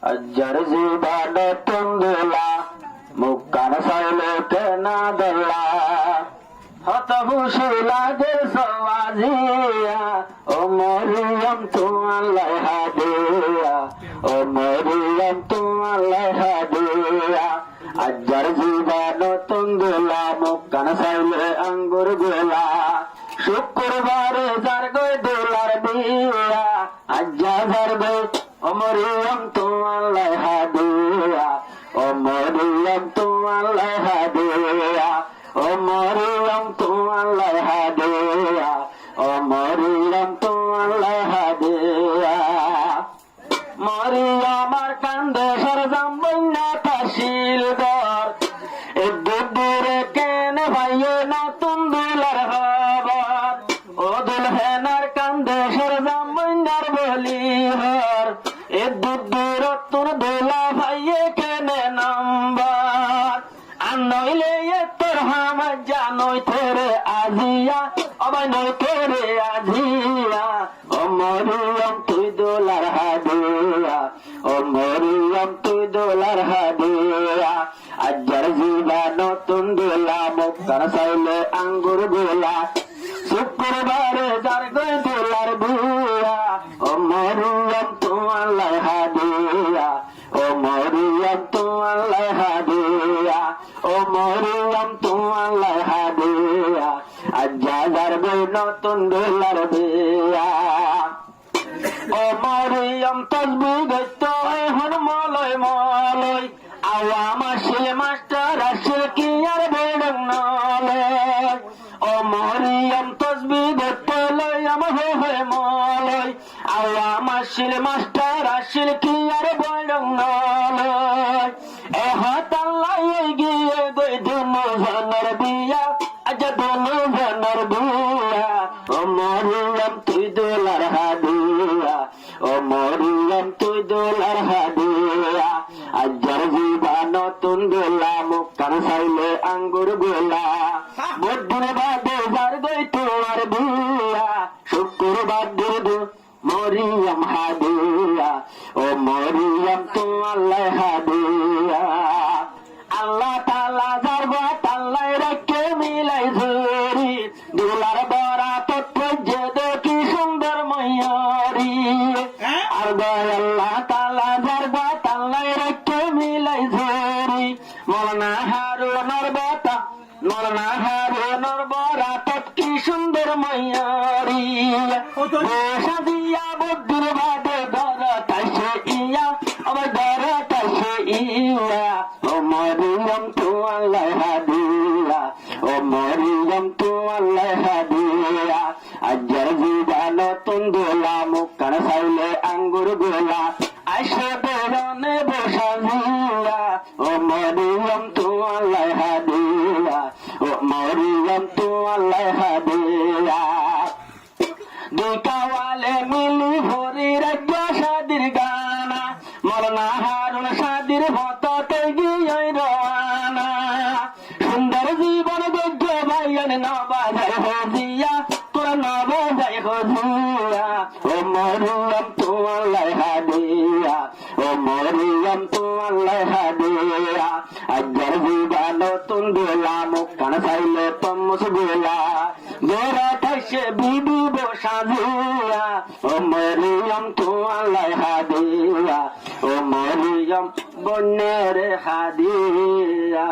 अज्जर जीवन तुंगला मुक्कान साइले के ना दल्ला हत खुशी लागे सवाजिया ओ मरियम तू अल्लाह हादिया ओ मरियम तू अल्लाह हादिया अज्जर जीवन तुंगला मुक्कान साइले अंगुर गोला शुक्रवार जार गए दोलार बिया अज्जा जार गए ओ मरियम तू अल्लाह हादिया ओ मरियम तू अल्लाह हादिया ओ मरियम तू अल्लाह हादिया ओ मरियम तू अल्लाह हादिया मरियम आर कांदे सरजाम बन्ना ताशिल दर दूरे केन भाइये ना तुम दुलार हबर ओ दुल्हनार कांदे सरजाम बन्नार बली हर दूर तुर दोला भाइये केने नंबर नইলে তোর হাম জানোই তেরে আজিয়া অবাই নই তেরে আজিয়া ও মরিয়ম তুই দোলার হাদিয়া ও মরিয়ম তুই দোলার হাদিয়া আজ্জার জিবা নতুন দোলা মুক্তার সাইলে আঙ্গুর গোলা শুক্রবারে যার গই দোলার বিয়া ও মরিয়ম তু আল্লাহ হাদিয়া ও মরিয়ম তু আল্লাহ হাদিয়া ও মরিয়ম তু আল্লাহ হাদিয়া আজ্জা যার গই নতুন দোলার বিয়া ও মরিয়ম তসবি গইত এখন মলয় মলয় আওয়া মাসিল মাস্টার আসিল কি আর বেড়ং নলে ও মরিয়ম তসবি গইত লয় আমার হয়ে মলয় আওয়া মাসিল মাস্টার আসিল কি আর বেড়ং নলে এ হতাল্লাই গিয়ে গই দুনো জনের বিয়া আজ দুনো জনের বিয়া ও মরিয়ম তুই দোলার হাদিয়া ও মরিয়ম তুই দোলার হাদিয়া আজ্জার জিবা নতুন দোলা মুক্কান সাইলে আঙ্গুর গোলা বুদ্ধুর বাদে যার গই তোমার বিয়া শুক্রবার দুদু মরিয়ম হাদিয়া ও মরিয়ম তু আল্লাহ হাদিয়া আল্লাহ তাআলা যার বাত আল্লাহ রেখে মিলাই ঝুরি দোলার বরা তৎপর্যে দেখি সুন্দর ময়ূরী আর আল্লাহ তাআলা যার বাত আল্লাহ রেখে মিলাই ঝুরি মৌলানা হারুনের বাতা মৌলানা হারুনের বরা তৎ কি সুন্দর ময়ূরী সাজিয়া বুদ্ধুর বাদে ধরা তাইছে ইয়া আমার ধরা তাইছে ইয়া ও মরিয়ম তু আল্লাহ হাদিয়া ও মরিয়ম তু আল্লাহ হাদিয়া আজ্জার জিবা নতুন দোলা মুক্কান সাইলে আঙ্গুর গোলা আইসে বেরনে বসা জিয়া ও মরিয়ম তু আল্লাহ হাদিয়া ও মরিয়ম তু আল্লাহ হাদিয়া দুকাওয়ালে মিলি ভরি রাজ্য শাদির গানা মরনা হারুন শাদির হততে গিয়ে রানা সুন্দর জীবন যোগ্য ভাইয়ান নবাজাই হজিয়া তোরা নবাজাই হজিয়া ও মরিয়ম তু আল্লাহ হাদিয়া ও মরিয়ম তু আল্লাহ হাদিয়া আজ্জার জিবা নতুন দোলা মুক্কান সাইলে তমস গোলা গোরা ঠাইছে বিবি বসা জিয়া ও মরিয়ম তু আল্লাহ হাদিয়া ও মরিয়ম বন্যের হাদিয়া